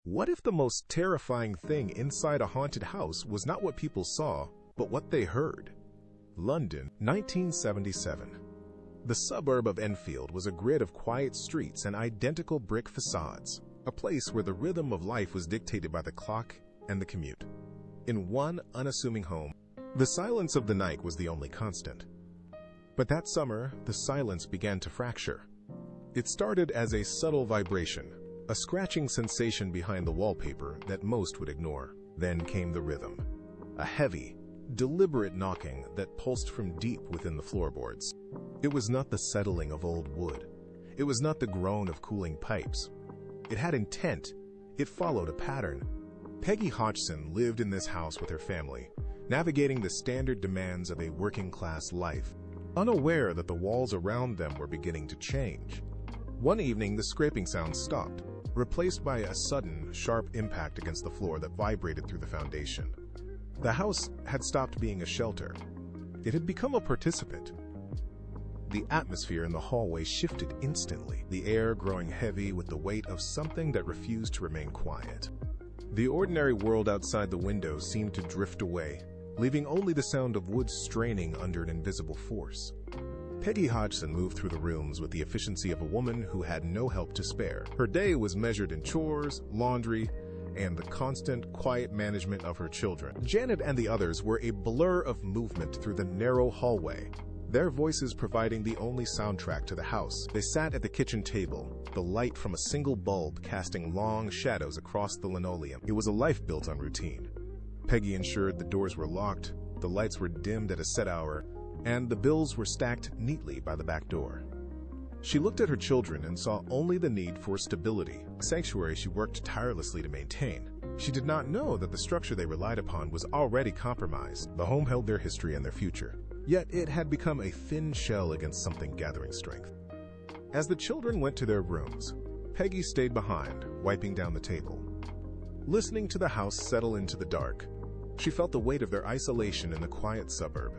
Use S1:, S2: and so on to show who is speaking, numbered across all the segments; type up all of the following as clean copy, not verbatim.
S1: What if the most terrifying thing inside a haunted house was not what people saw, but what they heard? London, 1977. The suburb of Enfield was a grid of quiet streets and identical brick facades, a place where the rhythm of life was dictated by the clock and the commute. In one unassuming home, the silence of the night was the only constant. But that summer, the silence began to fracture. It started as a subtle vibration, a scratching sensation behind the wallpaper that most would ignore. Then came the rhythm, a heavy, deliberate knocking that pulsed from deep within the floorboards. It was not the settling of old wood. It was not the groan of cooling pipes. It had intent. It followed a pattern. Peggy Hodgson lived in this house with her family, navigating the standard demands of a working-class life, unaware that the walls around them were beginning to change. One evening, the scraping sound stopped, replaced by a sudden, sharp impact against the floor that vibrated through the foundation. The house had stopped being a shelter. It had become a participant. The atmosphere in the hallway shifted instantly, the air growing heavy with the weight of something that refused to remain quiet. The ordinary world outside the window seemed to drift away, leaving only the sound of wood straining under an invisible force. Peggy Hodgson moved through the rooms with the efficiency of a woman who had no help to spare. Her day was measured in chores, laundry, and the constant, quiet management of her children. Janet and the others were a blur of movement through the narrow hallway, their voices providing the only soundtrack to the house. They sat at the kitchen table, the light from a single bulb casting long shadows across the linoleum. It was a life built on routine. Peggy ensured the doors were locked, the lights were dimmed at a set hour, and the bills were stacked neatly by the back door. She looked at her children and saw only the need for stability, a sanctuary she worked tirelessly to maintain. She did not know that the structure they relied upon was already compromised. The home held their history and their future, yet it had become a thin shell against something gathering strength. As the children went to their rooms, Peggy stayed behind, wiping down the table. Listening to the house settle into the dark, she felt the weight of their isolation in the quiet suburb.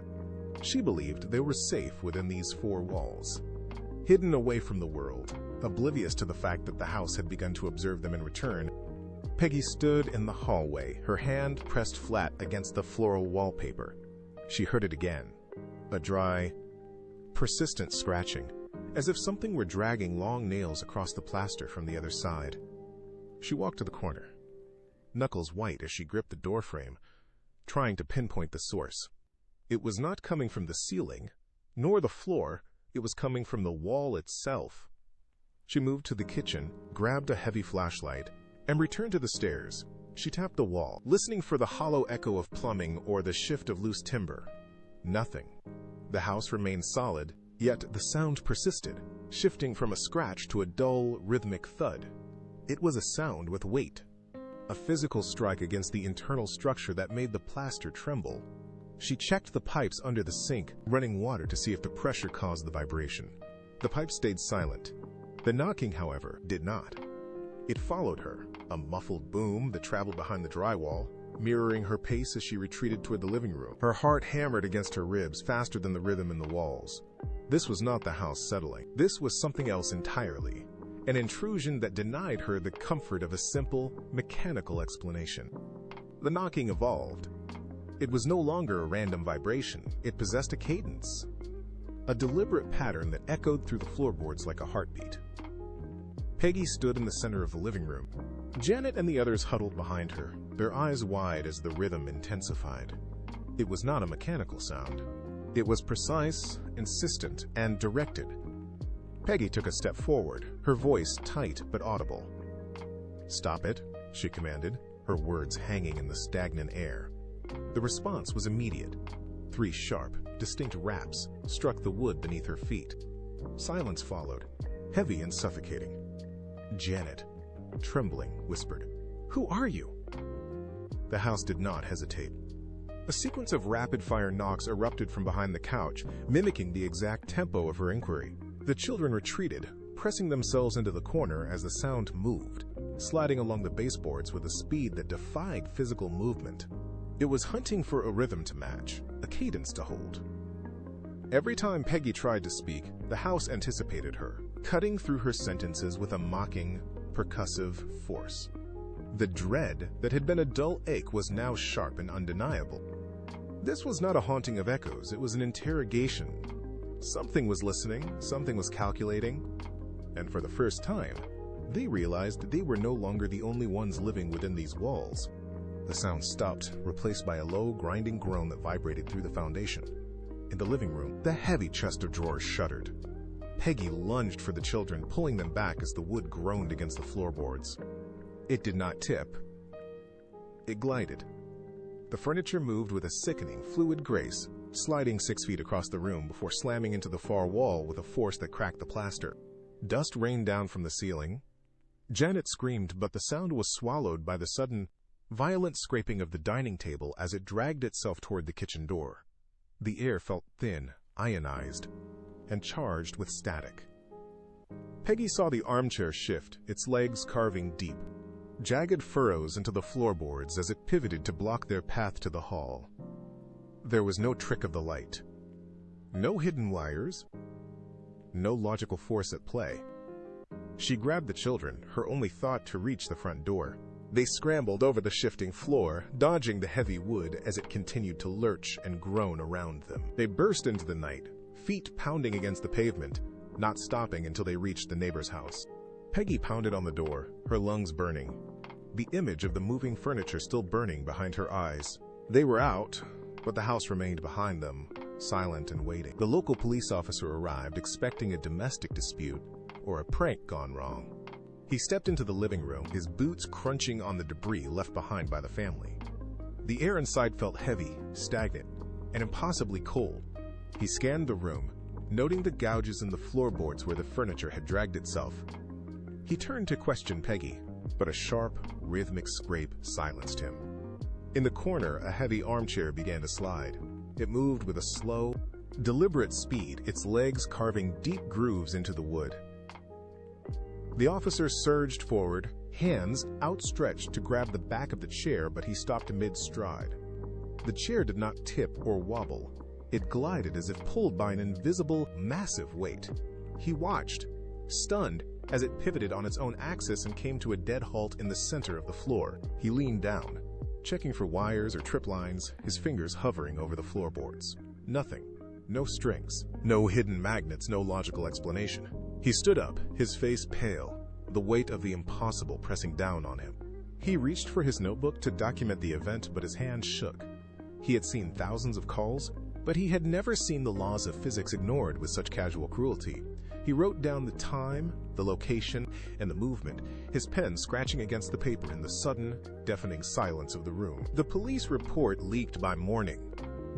S1: She believed they were safe within these four walls, hidden away from the world, oblivious to the fact that the house had begun to observe them in return. Peggy stood in the hallway, her hand pressed flat against the floral wallpaper. She heard it again, a dry, persistent scratching, as if something were dragging long nails across the plaster from the other side. She walked to the corner, knuckles white as she gripped the doorframe, trying to pinpoint the source. It was not coming from the ceiling, nor the floor. It was coming from the wall itself. She moved to the kitchen, grabbed a heavy flashlight, and returned to the stairs. She tapped the wall, listening for the hollow echo of plumbing or the shift of loose timber. Nothing. The house remained solid, yet the sound persisted, shifting from a scratch to a dull, rhythmic thud. It was a sound with weight, a physical strike against the internal structure that made the plaster tremble. She checked the pipes under the sink, running water to see if the pressure caused the vibration. The pipes stayed silent. The knocking, however, did not. It followed her, a muffled boom that traveled behind the drywall, mirroring her pace as she retreated toward the living room. Her heart hammered against her ribs faster than the rhythm in the walls. This was not the house settling. This was something else entirely, an intrusion that denied her the comfort of a simple, mechanical explanation. The knocking evolved. It was no longer a random vibration. It possessed a cadence, a deliberate pattern that echoed through the floorboards like a heartbeat. Peggy stood in the center of the living room. Janet and the others huddled behind her, their eyes wide as the rhythm intensified. It was not a mechanical sound. It was precise, insistent, and directed. Peggy took a step forward, her voice tight but audible. "Stop it," she commanded, her words hanging in the stagnant air. The response was immediate. 3 sharp, distinct raps struck the wood beneath her feet. Silence followed, heavy and suffocating. Janet, trembling, whispered, "Who are you?" The house did not hesitate. A sequence of rapid-fire knocks erupted from behind the couch, mimicking the exact tempo of her inquiry. The children retreated, pressing themselves into the corner as the sound moved, sliding along the baseboards with a speed that defied physical movement. It was hunting for a rhythm to match, a cadence to hold. Every time Peggy tried to speak, the house anticipated her, cutting through her sentences with a mocking, percussive force. The dread that had been a dull ache was now sharp and undeniable. This was not a haunting of echoes, it was an interrogation. Something was listening, something was calculating, and for the first time, they realized they were no longer the only ones living within these walls. The sound stopped, replaced by a low, grinding groan that vibrated through the foundation. In the living room, the heavy chest of drawers shuddered. Peggy lunged for the children, pulling them back as the wood groaned against the floorboards. It did not tip. It glided. The furniture moved with a sickening, fluid grace, sliding 6 feet across the room before slamming into the far wall with a force that cracked the plaster. Dust rained down from the ceiling. Janet screamed, but the sound was swallowed by the sudden, violent scraping of the dining table as it dragged itself toward the kitchen door. The air felt thin, ionized, and charged with static. Peggy saw the armchair shift, its legs carving deep, jagged furrows into the floorboards as it pivoted to block their path to the hall. There was no trick of the light, no hidden wires, no logical force at play. She grabbed the children, her only thought to reach the front door. They scrambled over the shifting floor, dodging the heavy wood as it continued to lurch and groan around them. They burst into the night, feet pounding against the pavement, not stopping until they reached the neighbor's house. Peggy pounded on the door, her lungs burning, the image of the moving furniture still burning behind her eyes. They were out, but the house remained behind them, silent and waiting. The local police officer arrived, expecting a domestic dispute or a prank gone wrong. He stepped into the living room, his boots crunching on the debris left behind by the family. The air inside felt heavy, stagnant, and impossibly cold. He scanned the room, noting the gouges in the floorboards where the furniture had dragged itself. He turned to question Peggy, but a sharp, rhythmic scrape silenced him. In the corner, a heavy armchair began to slide. It moved with a slow, deliberate speed, its legs carving deep grooves into the wood. The officer surged forward, hands outstretched to grab the back of the chair, but he stopped mid-stride. The chair did not tip or wobble. It glided as if pulled by an invisible, massive weight. He watched, stunned, as it pivoted on its own axis and came to a dead halt in the center of the floor. He leaned down, checking for wires or trip lines, his fingers hovering over the floorboards. Nothing. No strings. No hidden magnets, no logical explanation. He stood up, his face pale, the weight of the impossible pressing down on him. He reached for his notebook to document the event, but his hand shook. He had seen thousands of calls, but he had never seen the laws of physics ignored with such casual cruelty. He wrote down the time, the location, and the movement, his pen scratching against the paper in the sudden, deafening silence of the room. The police report leaked by morning.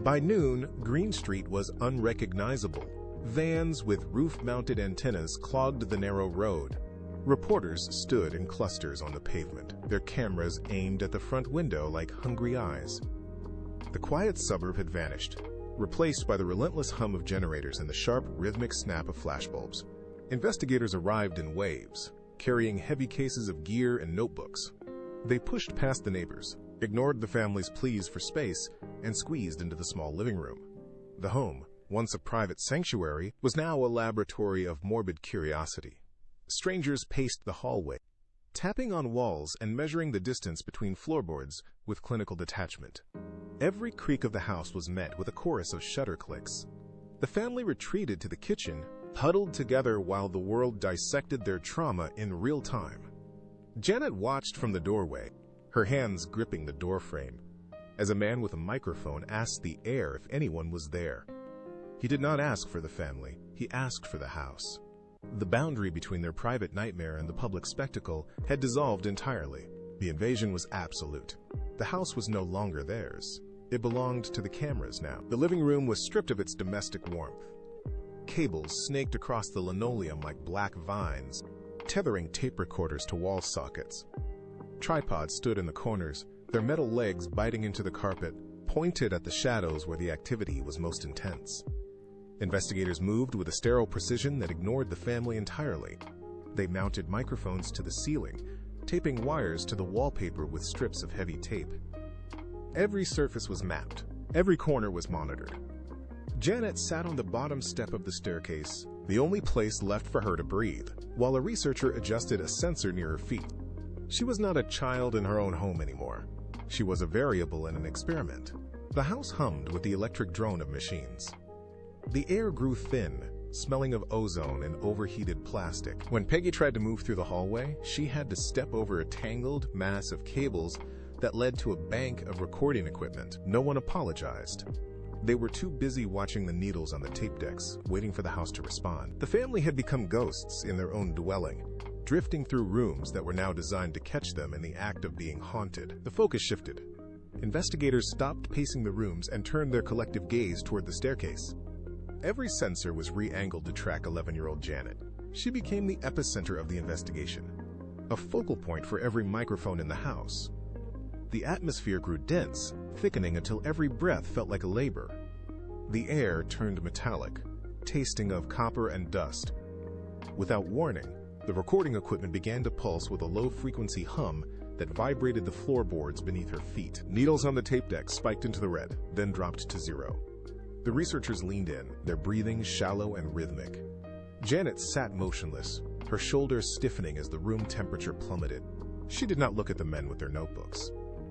S1: By noon, Green Street was unrecognizable. Vans with roof-mounted antennas clogged the narrow road. Reporters stood in clusters on the pavement, their cameras aimed at the front window like hungry eyes. The quiet suburb had vanished, replaced by the relentless hum of generators and the sharp, rhythmic snap of flashbulbs. Investigators arrived in waves, carrying heavy cases of gear and notebooks. They pushed past the neighbors, ignored the family's pleas for space, and squeezed into the small living room. The home, once a private sanctuary, was now a laboratory of morbid curiosity. Strangers paced the hallway, tapping on walls and measuring the distance between floorboards with clinical detachment. Every creak of the house was met with a chorus of shutter clicks. The family retreated to the kitchen, huddled together while the world dissected their trauma in real time. Janet watched from the doorway, her hands gripping the doorframe, as a man with a microphone asked the air if anyone was there. He did not ask for the family, he asked for the house. The boundary between their private nightmare and the public spectacle had dissolved entirely. The invasion was absolute. The house was no longer theirs. It belonged to the cameras now. The living room was stripped of its domestic warmth. Cables snaked across the linoleum like black vines, tethering tape recorders to wall sockets. Tripods stood in the corners, their metal legs biting into the carpet, pointed at the shadows where the activity was most intense. Investigators moved with a sterile precision that ignored the family entirely. They mounted microphones to the ceiling, taping wires to the wallpaper with strips of heavy tape. Every surface was mapped. Every corner was monitored. Janet sat on the bottom step of the staircase, the only place left for her to breathe, while a researcher adjusted a sensor near her feet. She was not a child in her own home anymore. She was a variable in an experiment. The house hummed with the electric drone of machines. The air grew thin, smelling of ozone and overheated plastic. When Peggy tried to move through the hallway, she had to step over a tangled mass of cables that led to a bank of recording equipment. No one apologized. They were too busy watching the needles on the tape decks, waiting for the house to respond. The family had become ghosts in their own dwelling, drifting through rooms that were now designed to catch them in the act of being haunted. The focus shifted. Investigators stopped pacing the rooms and turned their collective gaze toward the staircase. Every sensor was re-angled to track 11-year-old Janet. She became the epicenter of the investigation, a focal point for every microphone in the house. The atmosphere grew dense, thickening until every breath felt like a labor. The air turned metallic, tasting of copper and dust. Without warning, the recording equipment began to pulse with a low-frequency hum that vibrated the floorboards beneath her feet. Needles on the tape deck spiked into the red, then dropped to 0. The researchers leaned in, their breathing shallow and rhythmic. Janet sat motionless, her shoulders stiffening as the room temperature plummeted. She did not look at the men with their notebooks.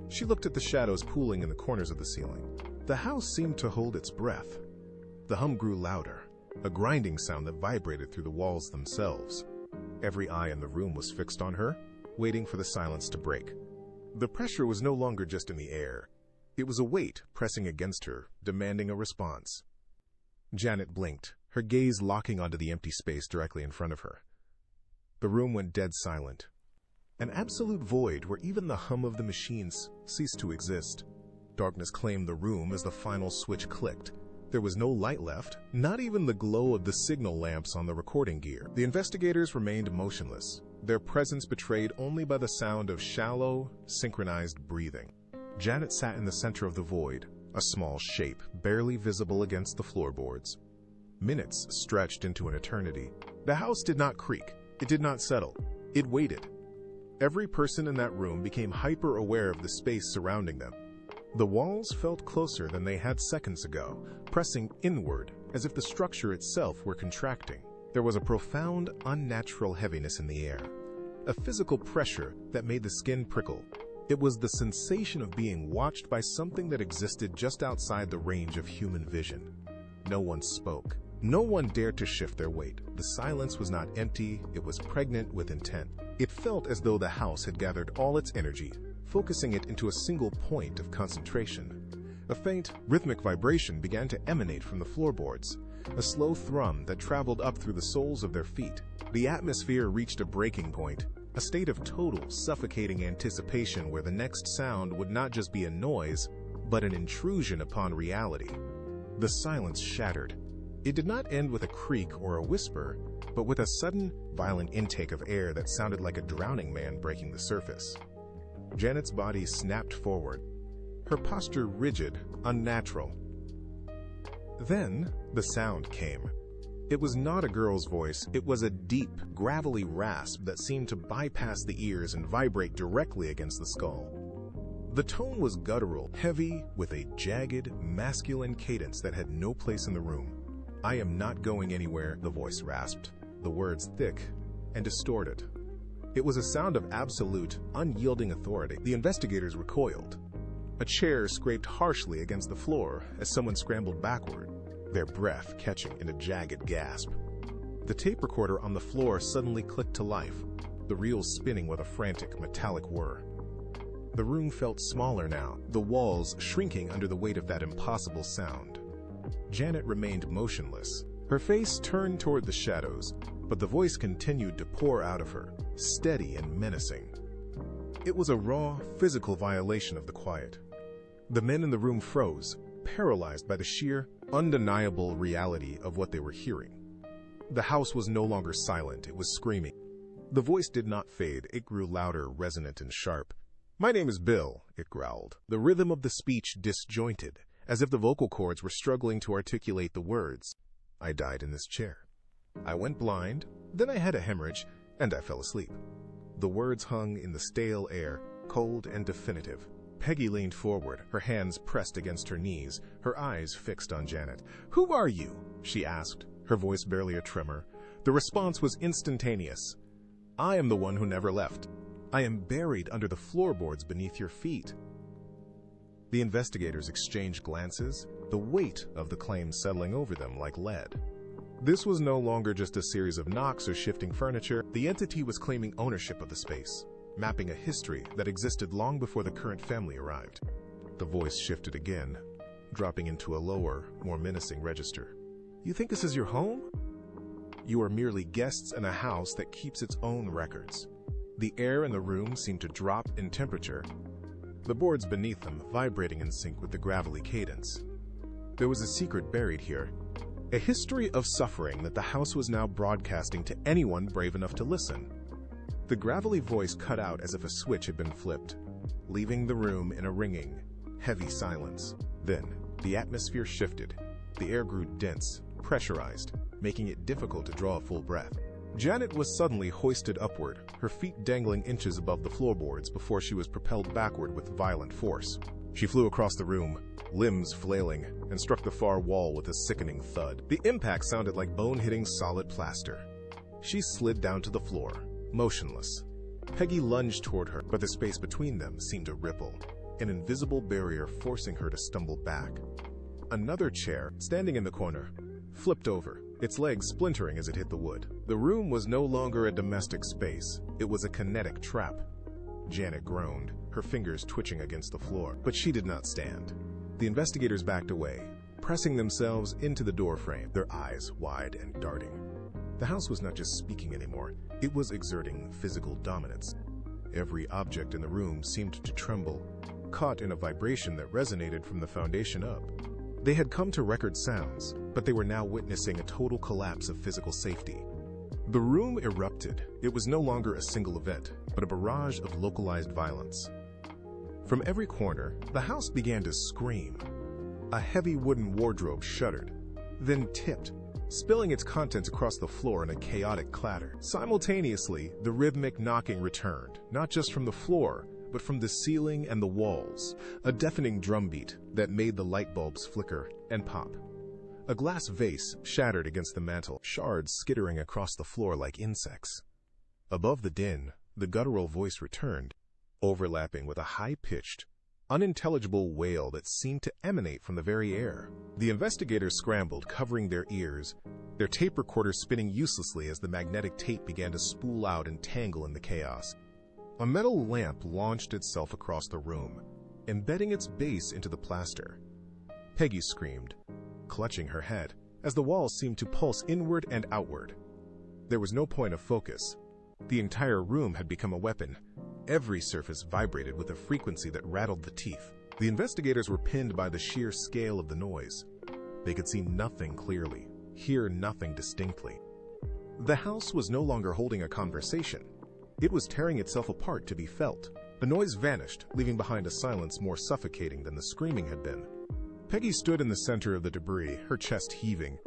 S1: She looked at the shadows pooling in the corners of the ceiling. The house seemed to hold its breath. The hum grew louder, a grinding sound that vibrated through the walls themselves. Every eye in the room was fixed on her, waiting for the silence to break. The pressure was no longer just in the air. It was a weight pressing against her, demanding a response. Janet blinked, her gaze locking onto the empty space directly in front of her. The room went dead silent. An absolute void where even the hum of the machines ceased to exist. Darkness claimed the room as the final switch clicked. There was no light left, not even the glow of the signal lamps on the recording gear. The investigators remained motionless, their presence betrayed only by the sound of shallow, synchronized breathing. Janet sat in the center of the void, a small shape barely visible against the floorboards. Minutes stretched into an eternity. The house did not creak. It did not settle. It waited. Every person in that room became hyper-aware of the space surrounding them. The walls felt closer than they had seconds ago, pressing inward as if the structure itself were contracting. There was a profound, unnatural heaviness in the air, a physical pressure that made the skin prickle. It was the sensation of being watched by something that existed just outside the range of human vision. No one spoke. No one dared to shift their weight. The silence was not empty, it was pregnant with intent. It felt as though the house had gathered all its energy, focusing it into a single point of concentration. A faint, rhythmic vibration began to emanate from the floorboards, a slow thrum that traveled up through the soles of their feet. The atmosphere reached a breaking point, a state of total, suffocating anticipation where the next sound would not just be a noise, but an intrusion upon reality. The silence shattered. It did not end with a creak or a whisper, but with a sudden, violent intake of air that sounded like a drowning man breaking the surface. Janet's body snapped forward, her posture rigid, unnatural. Then, the sound came. It was not a girl's voice, it was a deep, gravelly rasp that seemed to bypass the ears and vibrate directly against the skull. The tone was guttural, heavy, with a jagged, masculine cadence that had no place in the room. "I am not going anywhere," the voice rasped, the words thick and distorted. It was a sound of absolute, unyielding authority. The investigators recoiled. A chair scraped harshly against the floor as someone scrambled backward, their breath catching in a jagged gasp. The tape recorder on the floor suddenly clicked to life, the reel spinning with a frantic, metallic whir. The room felt smaller now, the walls shrinking under the weight of that impossible sound. Janet remained motionless, her face turned toward the shadows, but the voice continued to pour out of her, steady and menacing. It was a raw, physical violation of the quiet. The men in the room froze, paralyzed by the sheer, undeniable reality of what they were hearing. The house was no longer silent, it was screaming. The voice did not fade, it grew louder, resonant and sharp. "My name is Bill," it growled, the rhythm of the speech disjointed, as if the vocal cords were struggling to articulate the words. "I died in this chair. I went blind, then I had a hemorrhage, and I fell asleep." The words hung in the stale air, cold and definitive. Peggy leaned forward, her hands pressed against her knees, her eyes fixed on Janet. "Who are you?" she asked, her voice barely a tremor. The response was instantaneous. "I am the one who never left." I am buried under the floorboards beneath your feet." The investigators exchanged glances, the weight of the claim settling over them like lead. This was no longer just a series of knocks or shifting furniture. The entity was claiming ownership of the space, mapping a history that existed long before the current family arrived. The voice shifted again, dropping into a lower, more menacing register. "You think this is your home? You are merely guests in a house that keeps its own records." The air in the room seemed to drop in temperature, the boards beneath them vibrating in sync with the gravelly cadence. There was a secret buried here, a history of suffering that the house was now broadcasting to anyone brave enough to listen. The gravelly voice cut out as if a switch had been flipped, leaving the room in a ringing, heavy silence. Then, the atmosphere shifted. The air grew dense, pressurized, making it difficult to draw a full breath. Janet was suddenly hoisted upward, her feet dangling inches above the floorboards before she was propelled backward with violent force. She flew across the room, limbs flailing, and struck the far wall with a sickening thud. The impact sounded like bone hitting solid plaster. She slid down to the floor, motionless. Peggy lunged toward her, but the space between them seemed to ripple, an invisible barrier forcing her to stumble back. Another chair, standing in the corner, flipped over, its legs splintering as it hit the wood. The room was no longer a domestic space. It was a kinetic trap. Janet groaned, her fingers twitching against the floor, but she did not stand. The investigators backed away, pressing themselves into the doorframe, their eyes wide and darting. The house was not just speaking anymore, it was exerting physical dominance. Every object in the room seemed to tremble, caught in a vibration that resonated from the foundation up. They had come to record sounds, but they were now witnessing a total collapse of physical safety. The room erupted. It was no longer a single event, but a barrage of localized violence. From every corner, the house began to scream. A heavy wooden wardrobe shuddered, then tipped, spilling its contents across the floor in a chaotic clatter. Simultaneously, the rhythmic knocking returned, not just from the floor, but from the ceiling and the walls, a deafening drumbeat that made the light bulbs flicker and pop. A glass vase shattered against the mantel, shards skittering across the floor like insects. Above the din, the guttural voice returned, overlapping with a high-pitched, unintelligible wail that seemed to emanate from the very air. The investigators scrambled, covering their ears, their tape recorders spinning uselessly as the magnetic tape began to spool out and tangle in the chaos. A metal lamp launched itself across the room, embedding its base into the plaster. Peggy screamed, clutching her head, as the walls seemed to pulse inward and outward. There was no point of focus. The entire room had become a weapon. Every surface vibrated with a frequency that rattled the teeth. The investigators were pinned by the sheer scale of the noise. They could see nothing clearly, hear nothing distinctly. The house was no longer holding a conversation. It was tearing itself apart to be felt. The noise vanished, leaving behind a silence more suffocating than the screaming had been. Peggy stood in the center of the debris, her chest heaving.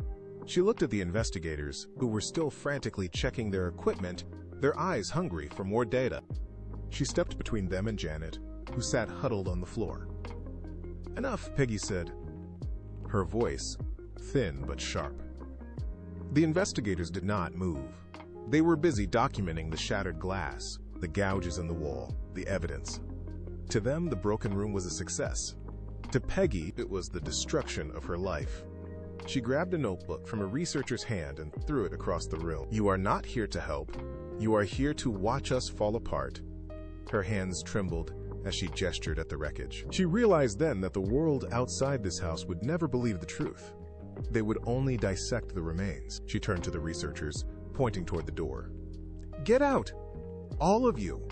S1: She looked at the investigators, who were still frantically checking their equipment, their eyes hungry for more data. She stepped between them and Janet, who sat huddled on the floor. "Enough," Peggy said, her voice thin but sharp. The investigators did not move. They were busy documenting the shattered glass, the gouges in the wall, the evidence. To them, the broken room was a success. To Peggy, it was the destruction of her life. She grabbed a notebook from a researcher's hand and threw it across the room. "You are not here to help. You are here to watch us fall apart." Her hands trembled as she gestured at the wreckage. She realized then that the world outside this house would never believe the truth. They would only dissect the remains. She turned to the researchers, pointing toward the door. "Get out! All of you!"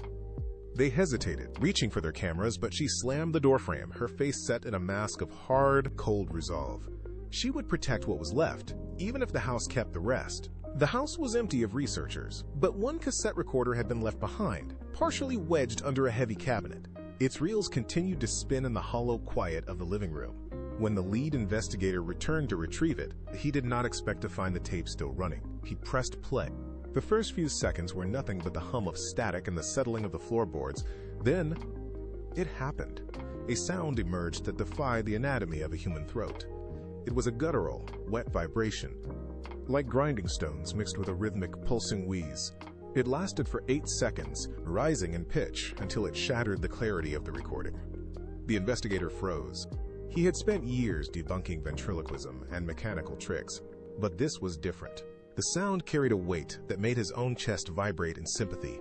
S1: They hesitated, reaching for their cameras, but she slammed the doorframe, her face set in a mask of hard, cold resolve. She would protect what was left, even if the house kept the rest. The house was empty of researchers, but one cassette recorder had been left behind, partially wedged under a heavy cabinet. Its reels continued to spin in the hollow quiet of the living room. When the lead investigator returned to retrieve it, he did not expect to find the tape still running. He pressed play. The first few seconds were nothing but the hum of static and the settling of the floorboards. Then, it happened. A sound emerged that defied the anatomy of a human throat. It was a guttural, wet vibration, like grinding stones mixed with a rhythmic, pulsing wheeze. It lasted for 8 seconds, rising in pitch until it shattered the clarity of the recording. The investigator froze. He had spent years debunking ventriloquism and mechanical tricks, but this was different. The sound carried a weight that made his own chest vibrate in sympathy.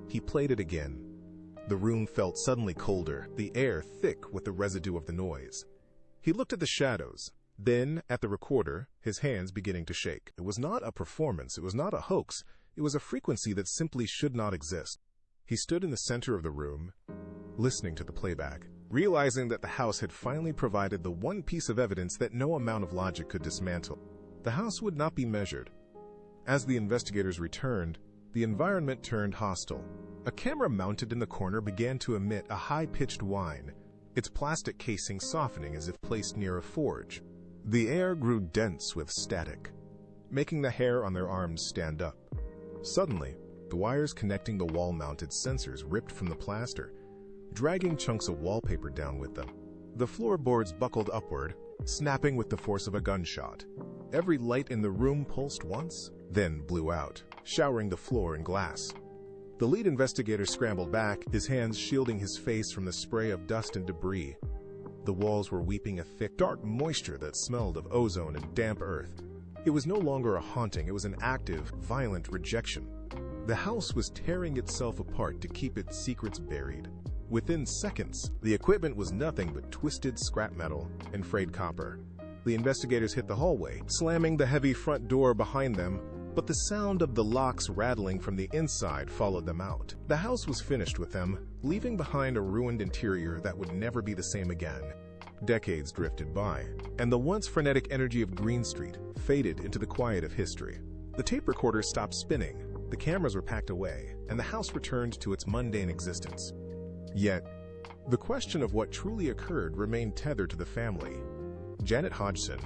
S1: He played it again. The room felt suddenly colder, the air thick with the residue of the noise. He looked at the shadows, then at the recorder, his hands beginning to shake. It was not a performance, it was not a hoax, it was a frequency that simply should not exist. He stood in the center of the room, listening to the playback, realizing that the house had finally provided the one piece of evidence that no amount of logic could dismantle. The house would not be measured. As the investigators returned, the environment turned hostile. A camera mounted in the corner began to emit a high-pitched whine, its plastic casing softening as if placed near a forge. The air grew dense with static, making the hair on their arms stand up. Suddenly, the wires connecting the wall-mounted sensors ripped from the plaster, dragging chunks of wallpaper down with them. The floorboards buckled upward, snapping with the force of a gunshot. Every light in the room pulsed once, then blew out, showering the floor in glass. The lead investigator scrambled back, his hands shielding his face from the spray of dust and debris. The walls were weeping a thick, dark moisture that smelled of ozone and damp earth. It was no longer a haunting, it was an active, violent rejection. The house was tearing itself apart to keep its secrets buried. Within seconds, the equipment was nothing but twisted scrap metal and frayed copper. The investigators hit the hallway, slamming the heavy front door behind them, but the sound of the locks rattling from the inside followed them out. The house was finished with them, leaving behind a ruined interior that would never be the same again. Decades drifted by, and the once frenetic energy of Green Street faded into the quiet of history. The tape recorder stopped spinning, the cameras were packed away, and the house returned to its mundane existence. Yet, the question of what truly occurred remained tethered to the family. Janet Hodgson,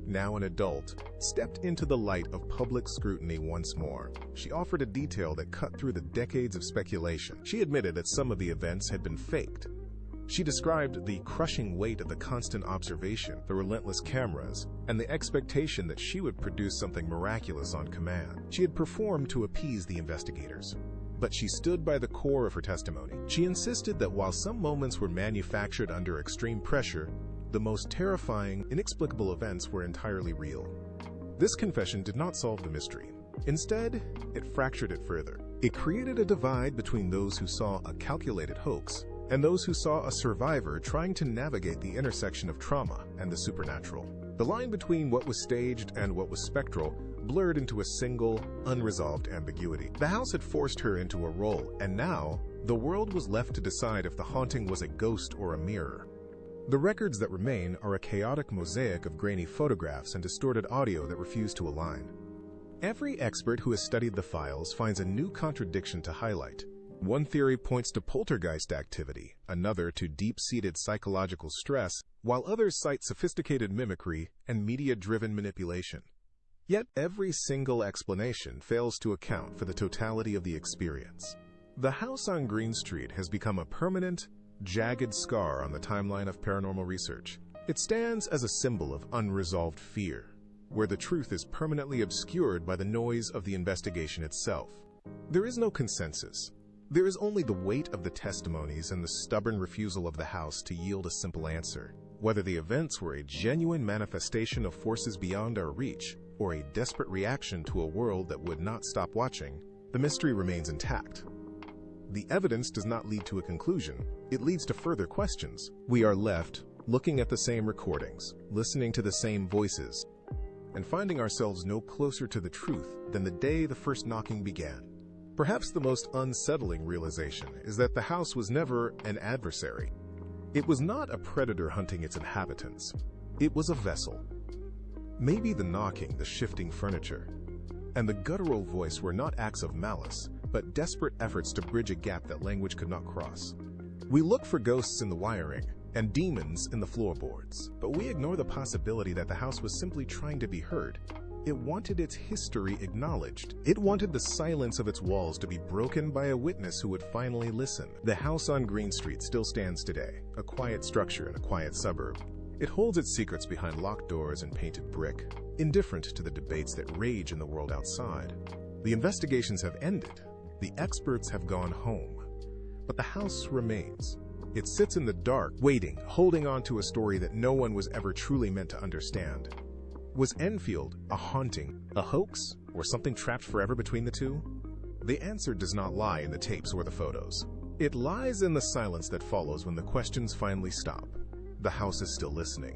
S1: now an adult, stepped into the light of public scrutiny once more. She offered a detail that cut through the decades of speculation. She admitted that some of the events had been faked. She described the crushing weight of the constant observation, the relentless cameras, and the expectation that she would produce something miraculous on command. She had performed to appease the investigators. But she stood by the core of her testimony. She insisted that while some moments were manufactured under extreme pressure, the most terrifying, inexplicable events were entirely real. This confession did not solve the mystery. Instead, it fractured it further. It created a divide between those who saw a calculated hoax and those who saw a survivor trying to navigate the intersection of trauma and the supernatural. The line between what was staged and what was spectral blurred into a single, unresolved ambiguity. The house had forced her into a role, and now, the world was left to decide if the haunting was a ghost or a mirror. The records that remain are a chaotic mosaic of grainy photographs and distorted audio that refuse to align. Every expert who has studied the files finds a new contradiction to highlight. One theory points to poltergeist activity, another to deep-seated psychological stress, while others cite sophisticated mimicry and media-driven manipulation. Yet every single explanation fails to account for the totality of the experience. The house on Green Street has become a permanent, jagged scar on the timeline of paranormal research. It stands as a symbol of unresolved fear, where the truth is permanently obscured by the noise of the investigation itself. There is no consensus. There is only the weight of the testimonies and the stubborn refusal of the house to yield a simple answer. Whether the events were a genuine manifestation of forces beyond our reach, or a desperate reaction to a world that would not stop watching, the mystery remains intact. The evidence does not lead to a conclusion, it leads to further questions. We are left looking at the same recordings, listening to the same voices, and finding ourselves no closer to the truth than the day the first knocking began. Perhaps the most unsettling realization is that the house was never an adversary. It was not a predator hunting its inhabitants. It was a vessel. Maybe the knocking, the shifting furniture, and the guttural voice were not acts of malice, but desperate efforts to bridge a gap that language could not cross. We look for ghosts in the wiring and demons in the floorboards, but we ignore the possibility that the house was simply trying to be heard. It wanted its history acknowledged. It wanted the silence of its walls to be broken by a witness who would finally listen. The house on Green Street still stands today, a quiet structure in a quiet suburb. It holds its secrets behind locked doors and painted brick, indifferent to the debates that rage in the world outside. The investigations have ended. The experts have gone home. But the house remains. It sits in the dark, waiting, holding on to a story that no one was ever truly meant to understand. Was Enfield a haunting, a hoax, or something trapped forever between the two? The answer does not lie in the tapes or the photos. It lies in the silence that follows when the questions finally stop. The house is still listening.